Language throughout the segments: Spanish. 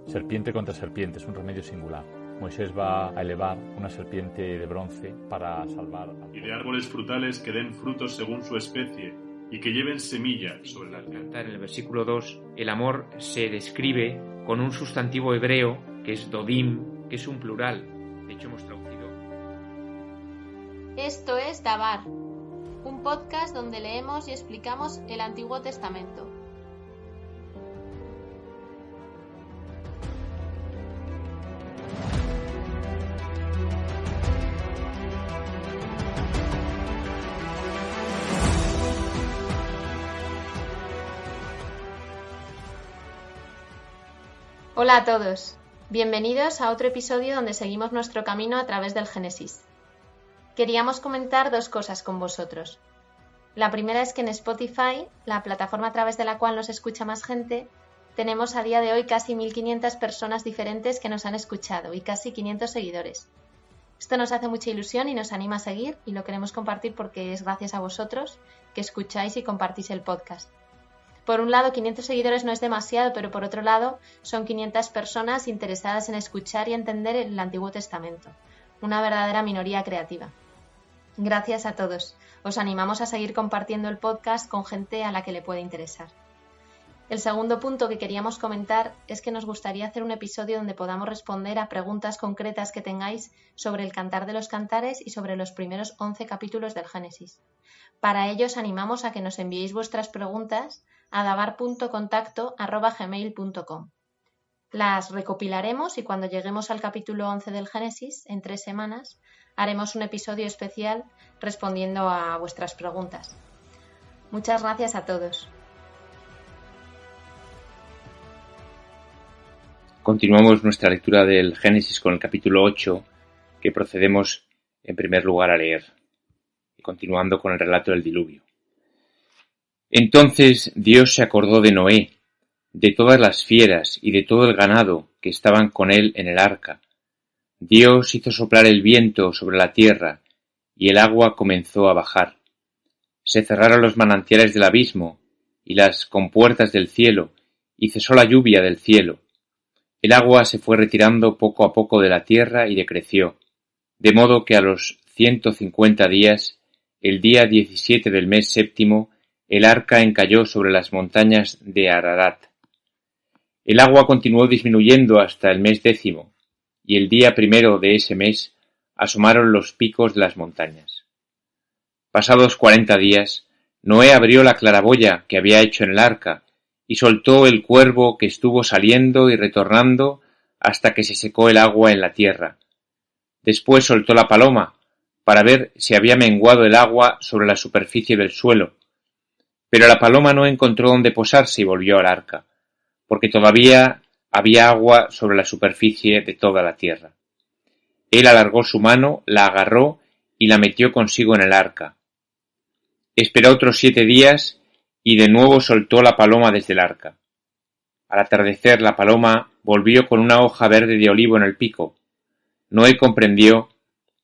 Serpiente contra serpiente, es un remedio singular. Moisés va a elevar una serpiente de bronce para salvar. Y de árboles frutales que den frutos según su especie y que lleven semilla sobre la tierra. En el versículo 2, el amor se describe con un sustantivo hebreo que es dodim, que es un plural. De hecho, hemos traducido. Esto es Dabar, un podcast donde leemos y explicamos el Antiguo Testamento. Hola a todos, bienvenidos a otro episodio donde seguimos nuestro camino a través del Génesis. Queríamos comentar dos cosas con vosotros. La primera es que en Spotify, la plataforma a través de la cual nos escucha más gente, tenemos a día de hoy casi 1.500 personas diferentes que nos han escuchado y casi 500 seguidores. Esto nos hace mucha ilusión y nos anima a seguir y lo queremos compartir porque es gracias a vosotros que escucháis y compartís el podcast. Por un lado, 500 seguidores no es demasiado, pero por otro lado, son 500 personas interesadas en escuchar y entender el Antiguo Testamento. Una verdadera minoría creativa. Gracias a todos. Os animamos a seguir compartiendo el podcast con gente a la que le puede interesar. El segundo punto que queríamos comentar es que nos gustaría hacer un episodio donde podamos responder a preguntas concretas que tengáis sobre el Cantar de los Cantares y sobre los primeros 11 capítulos del Génesis. Para ello os animamos a que nos enviéis vuestras preguntas a dabar.contacto@gmail.com. Las recopilaremos y cuando lleguemos al capítulo 11 del Génesis, en 3 semanas, haremos un episodio especial respondiendo a vuestras preguntas. Muchas gracias a todos. Continuamos nuestra lectura del Génesis con el capítulo 8, que procedemos en primer lugar a leer, y continuando con el relato del diluvio. Entonces Dios se acordó de Noé, de todas las fieras y de todo el ganado que estaban con él en el arca. Dios hizo soplar el viento sobre la tierra, y el agua comenzó a bajar. Se cerraron los manantiales del abismo, y las compuertas del cielo, y cesó la lluvia del cielo. El agua se fue retirando poco a poco de la tierra y decreció, de modo que a los 150 días, el día 17 del mes séptimo, el arca encalló sobre las montañas de Ararat. El agua continuó disminuyendo hasta el mes 10, y el día 1 de ese mes asomaron los picos de las montañas. Pasados 40 días, Noé abrió la claraboya que había hecho en el arca, y soltó el cuervo que estuvo saliendo y retornando hasta que se secó el agua en la tierra. Después soltó la paloma, para ver si había menguado el agua sobre la superficie del suelo. Pero la paloma no encontró dónde posarse y volvió al arca, porque todavía había agua sobre la superficie de toda la tierra. Él alargó su mano, la agarró y la metió consigo en el arca. Esperó otros 7 días y de nuevo soltó la paloma desde el arca. Al atardecer la paloma volvió con una hoja verde de olivo en el pico. Noé comprendió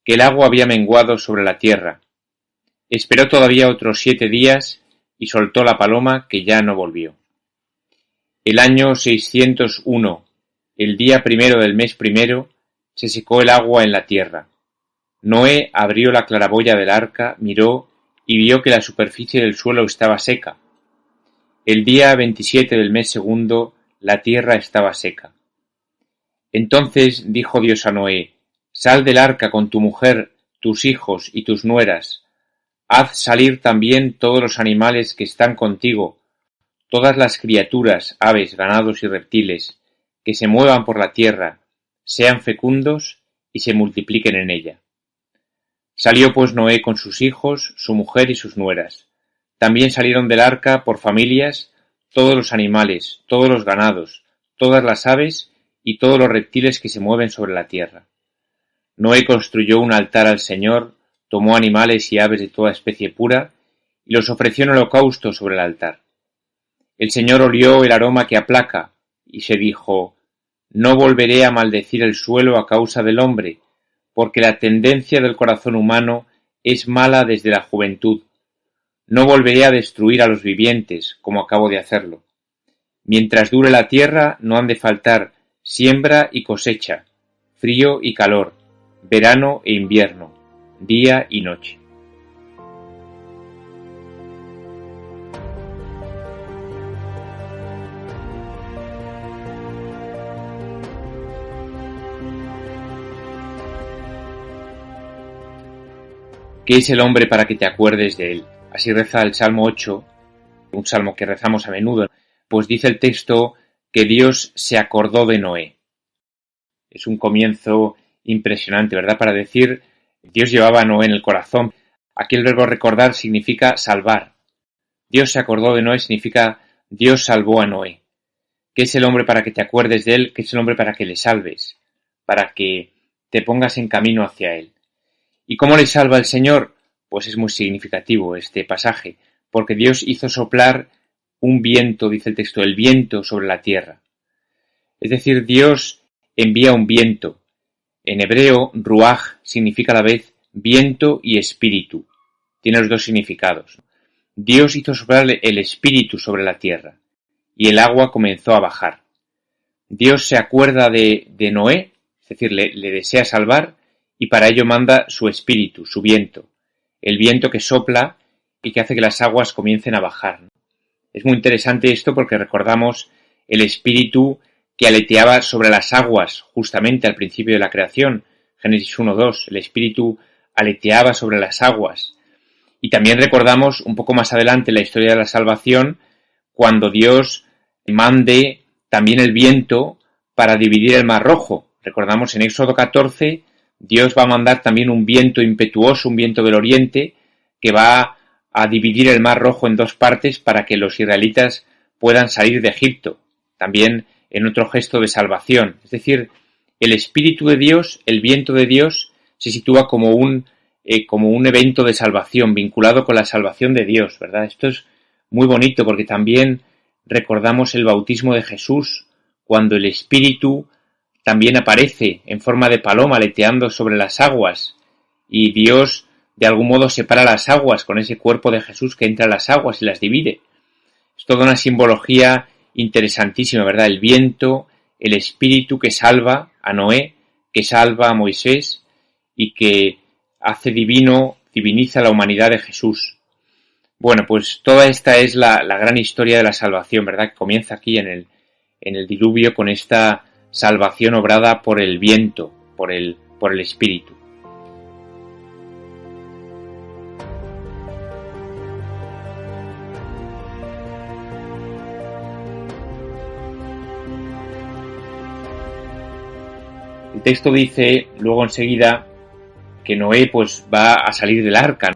que el agua había menguado sobre la tierra. Esperó todavía otros 7 días y soltó la paloma, que ya no volvió. El año 601, el día 1 del mes 1, se secó el agua en la tierra. Noé abrió la claraboya del arca, miró y vio que la superficie del suelo estaba seca. El día 27 del mes 2, la tierra estaba seca. Entonces dijo Dios a Noé, «Sal del arca con tu mujer, tus hijos y tus nueras. Haz salir también todos los animales que están contigo, todas las criaturas, aves, ganados y reptiles, que se muevan por la tierra, sean fecundos y se multipliquen en ella». Salió pues Noé con sus hijos, su mujer y sus nueras. También salieron del arca por familias todos los animales, todos los ganados, todas las aves y todos los reptiles que se mueven sobre la tierra. Noé construyó un altar al Señor, tomó animales y aves de toda especie pura, y los ofreció en holocausto sobre el altar. El Señor olió el aroma que aplaca, y se dijo, «No volveré a maldecir el suelo a causa del hombre, porque la tendencia del corazón humano es mala desde la juventud. No volveré a destruir a los vivientes, como acabo de hacerlo. Mientras dure la tierra, no han de faltar siembra y cosecha, frío y calor, verano e invierno, día y noche. ¿Qué es el hombre para que te acuerdes de él? Así reza el Salmo 8, un salmo que rezamos a menudo. Pues dice el texto que Dios se acordó de Noé. Es un comienzo impresionante, ¿verdad? Para decir, Dios llevaba a Noé en el corazón. Aquí el verbo recordar significa salvar. Dios se acordó de Noé significa Dios salvó a Noé. ¿Qué es el hombre para que te acuerdes de él? ¿Qué es el hombre para que le salves? Para que te pongas en camino hacia él. ¿Y cómo le salva el Señor? Pues es muy significativo este pasaje, porque Dios hizo soplar un viento, dice el texto, el viento sobre la tierra. Es decir, Dios envía un viento. En hebreo, ruaj significa a la vez viento y espíritu. Tiene los dos significados. Dios hizo soplar el espíritu sobre la tierra, y el agua comenzó a bajar. Dios se acuerda de Noé, es decir, le desea salvar, y para ello manda su espíritu, su viento, el viento que sopla y que hace que las aguas comiencen a bajar. Es muy interesante esto porque recordamos el espíritu que aleteaba sobre las aguas justamente al principio de la creación, Génesis 1:2, el espíritu aleteaba sobre las aguas. Y también recordamos un poco más adelante la historia de la salvación, cuando Dios mande también el viento para dividir el Mar Rojo. Recordamos en Éxodo 14, Dios va a mandar también un viento impetuoso, un viento del oriente, que va a dividir el Mar Rojo en dos partes para que los israelitas puedan salir de Egipto, también en otro gesto de salvación. Es decir, el Espíritu de Dios, el viento de Dios, se sitúa como un evento de salvación, vinculado con la salvación de Dios, ¿verdad? Esto es muy bonito porque también recordamos el bautismo de Jesús, cuando el Espíritu también aparece en forma de paloma aleteando sobre las aguas y Dios de algún modo separa las aguas con ese cuerpo de Jesús que entra a las aguas y las divide. Es toda una simbología interesantísima, ¿verdad? El viento, el espíritu que salva a Noé, que salva a Moisés y que hace diviniza la humanidad de Jesús. Bueno, pues toda esta es la gran historia de la salvación, ¿verdad? Que comienza aquí en el diluvio con esta salvación obrada por el viento, por el espíritu. El texto dice luego enseguida que Noé pues va a salir del arca.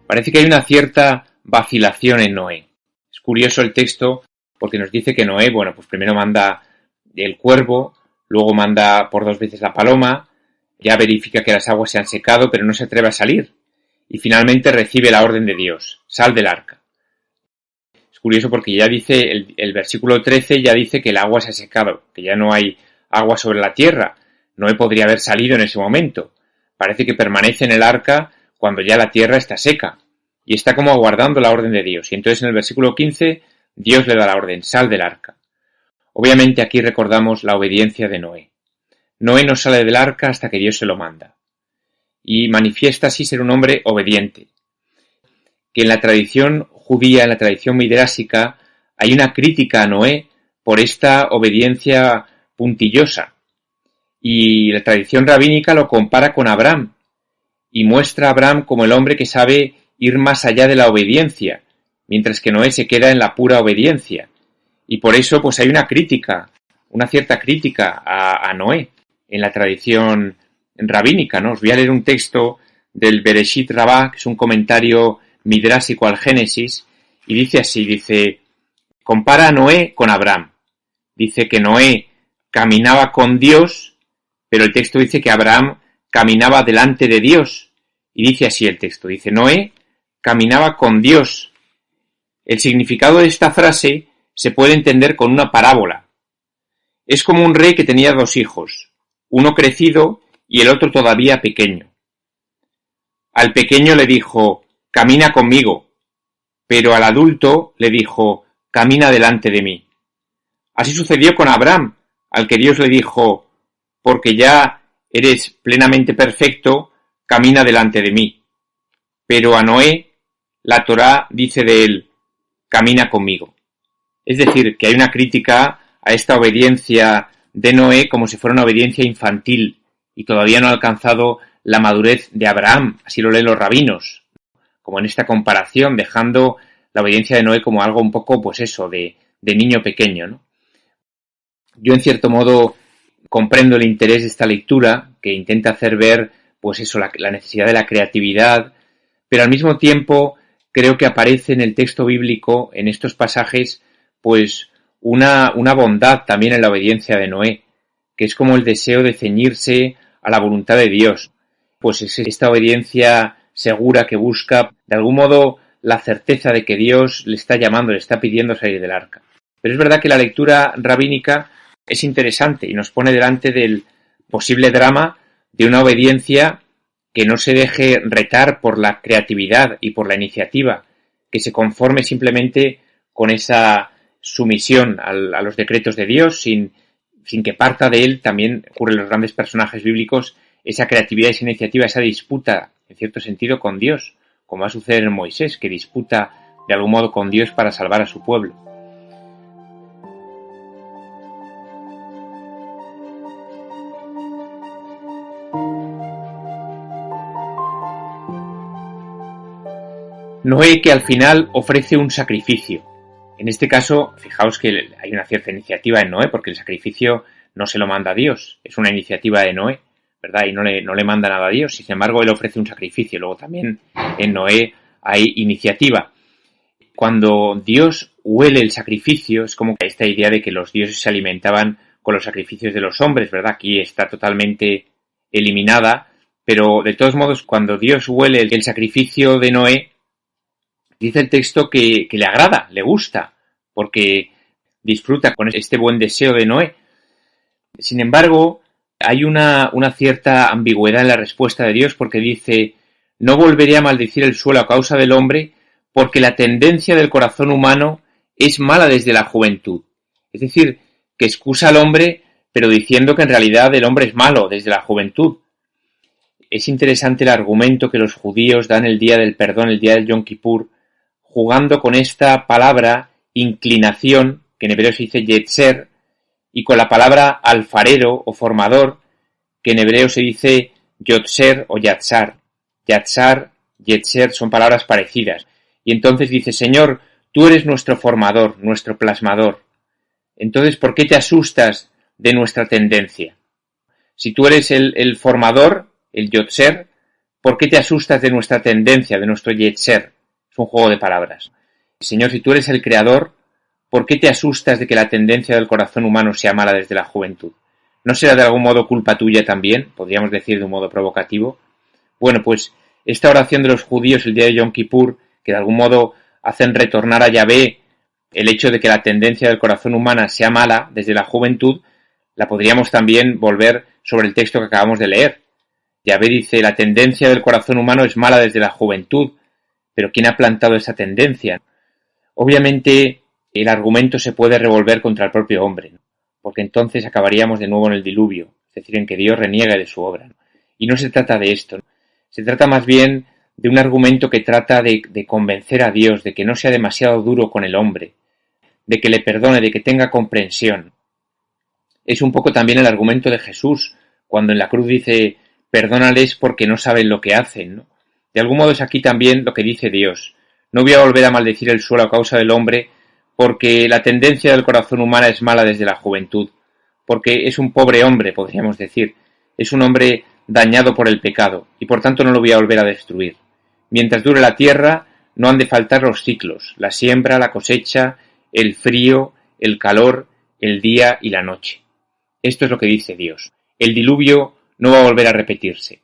Parece que hay una cierta vacilación en Noé. Es curioso el texto porque nos dice que Noé, bueno, pues primero manda el cuervo, luego manda por 2 veces la paloma, ya verifica que las aguas se han secado, pero no se atreve a salir. Y finalmente recibe la orden de Dios, sal del arca. Es curioso porque ya dice, el versículo 13 ya dice que el agua se ha secado, que ya no hay agua sobre la tierra. Noé podría haber salido en ese momento. Parece que permanece en el arca cuando ya la tierra está seca. Y está como aguardando la orden de Dios. Y entonces en el versículo 15, Dios le da la orden, sal del arca. Obviamente aquí recordamos la obediencia de Noé. Noé no sale del arca hasta que Dios se lo manda. Y manifiesta así ser un hombre obediente. Que en la tradición judía, en la tradición midrásica, hay una crítica a Noé por esta obediencia puntillosa. Y la tradición rabínica lo compara con Abraham. Y muestra a Abraham como el hombre que sabe ir más allá de la obediencia, mientras que Noé se queda en la pura obediencia. Y por eso pues hay una crítica, una cierta crítica a Noé en la tradición rabínica, ¿no? Os voy a leer un texto del Bereshit Rabbah, que es un comentario midrásico al Génesis, y dice así, dice, compara a Noé con Abraham. Dice que Noé caminaba con Dios, pero el texto dice que Abraham caminaba delante de Dios. Y dice así el texto, dice, Noé caminaba con Dios. El significado de esta frase se puede entender con una parábola. Es como un rey que tenía 2 hijos, uno crecido y el otro todavía pequeño. Al pequeño le dijo, camina conmigo, pero al adulto le dijo, camina delante de mí. Así sucedió con Abraham, al que Dios le dijo: porque ya eres plenamente perfecto, camina delante de mí. Pero a Noé, la Torá dice de él: camina conmigo. Es decir, que hay una crítica a esta obediencia de Noé como si fuera una obediencia infantil y todavía no ha alcanzado la madurez de Abraham, así lo leen los rabinos, como en esta comparación, dejando la obediencia de Noé como algo un poco, pues eso, de niño pequeño, ¿no? Yo, en cierto modo, comprendo el interés de esta lectura, que intenta hacer ver, pues eso, la necesidad de la creatividad, pero al mismo tiempo creo que aparece en el texto bíblico, en estos pasajes, pues una bondad también en la obediencia de Noé, que es como el deseo de ceñirse a la voluntad de Dios. Pues es esta obediencia segura que busca, de algún modo, la certeza de que Dios le está llamando, le está pidiendo salir del arca. Pero es verdad que la lectura rabínica es interesante y nos pone delante del posible drama de una obediencia que no se deje retar por la creatividad y por la iniciativa, que se conforme simplemente con esa sumisión a los decretos de Dios, sin que parta de él, también ocurre en los grandes personajes bíblicos, esa creatividad, esa iniciativa, esa disputa, en cierto sentido, con Dios, como va a suceder en Moisés, que disputa de algún modo con Dios para salvar a su pueblo. Noé, que al final ofrece un sacrificio. En este caso, fijaos que hay una cierta iniciativa en Noé, porque el sacrificio no se lo manda a Dios, es una iniciativa de Noé, ¿verdad? Y no le manda nada a Dios, sin embargo, él ofrece un sacrificio. Luego también en Noé hay iniciativa. Cuando Dios huele el sacrificio, es como que esta idea de que los dioses se alimentaban con los sacrificios de los hombres, ¿verdad? Aquí está totalmente eliminada, pero de todos modos, cuando Dios huele el sacrificio de Noé, dice el texto que le agrada, le gusta, porque disfruta con este buen deseo de Noé. Sin embargo, hay una cierta ambigüedad en la respuesta de Dios, porque dice: no volveré a maldecir el suelo a causa del hombre, porque la tendencia del corazón humano es mala desde la juventud. Es decir, que excusa al hombre, pero diciendo que en realidad el hombre es malo desde la juventud. Es interesante el argumento que los judíos dan el día del perdón, el día del Yom Kippur, jugando con esta palabra inclinación, que en hebreo se dice yetzer, y con la palabra alfarero o formador, que en hebreo se dice yotzer o yatzar. Yatzar, yetzer son palabras parecidas. Y entonces dice: Señor, tú eres nuestro formador, nuestro plasmador. Entonces, ¿por qué te asustas de nuestra tendencia? Si tú eres el formador, el yotzer, ¿por qué te asustas de nuestra tendencia, de nuestro yetzer? Es un juego de palabras. Señor, si tú eres el creador, ¿por qué te asustas de que la tendencia del corazón humano sea mala desde la juventud? ¿No será de algún modo culpa tuya también? Podríamos decir de un modo provocativo. Bueno, pues esta oración de los judíos el día de Yom Kippur, que de algún modo hacen retornar a Yahvé el hecho de que la tendencia del corazón humana sea mala desde la juventud, la podríamos también volver sobre el texto que acabamos de leer. Yahvé dice: la tendencia del corazón humano es mala desde la juventud. Pero ¿quién ha plantado esa tendencia? Obviamente el argumento se puede revolver contra el propio hombre, ¿no? Porque entonces acabaríamos de nuevo en el diluvio, es decir, en que Dios reniega de su obra, ¿no? Y no se trata de esto, ¿no? Se trata más bien de un argumento que trata de convencer a Dios, de que no sea demasiado duro con el hombre, de que le perdone, de que tenga comprensión. Es un poco también el argumento de Jesús, cuando en la cruz dice: perdónales porque no saben lo que hacen, ¿no? De algún modo es aquí también lo que dice Dios: no voy a volver a maldecir el suelo a causa del hombre, porque la tendencia del corazón humano es mala desde la juventud, porque es un pobre hombre, podríamos decir, es un hombre dañado por el pecado, y por tanto no lo voy a volver a destruir. Mientras dure la tierra, no han de faltar los ciclos, la siembra, la cosecha, el frío, el calor, el día y la noche. Esto es lo que dice Dios. El diluvio no va a volver a repetirse.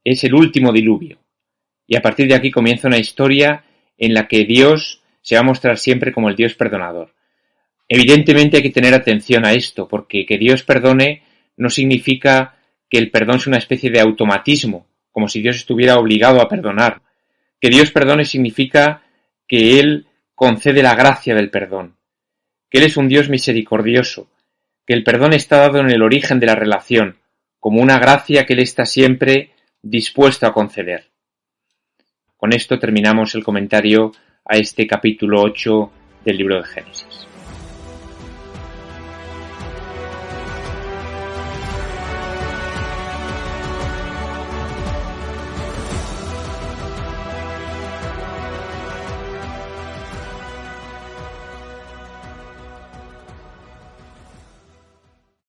Es el último diluvio. Y a partir de aquí comienza una historia en la que Dios se va a mostrar siempre como el Dios perdonador. Evidentemente hay que tener atención a esto, porque que Dios perdone no significa que el perdón sea una especie de automatismo, como si Dios estuviera obligado a perdonar. Que Dios perdone significa que Él concede la gracia del perdón, que Él es un Dios misericordioso, que el perdón está dado en el origen de la relación, como una gracia que Él está siempre dispuesto a conceder. Con esto terminamos el comentario a este capítulo 8 del libro de Génesis.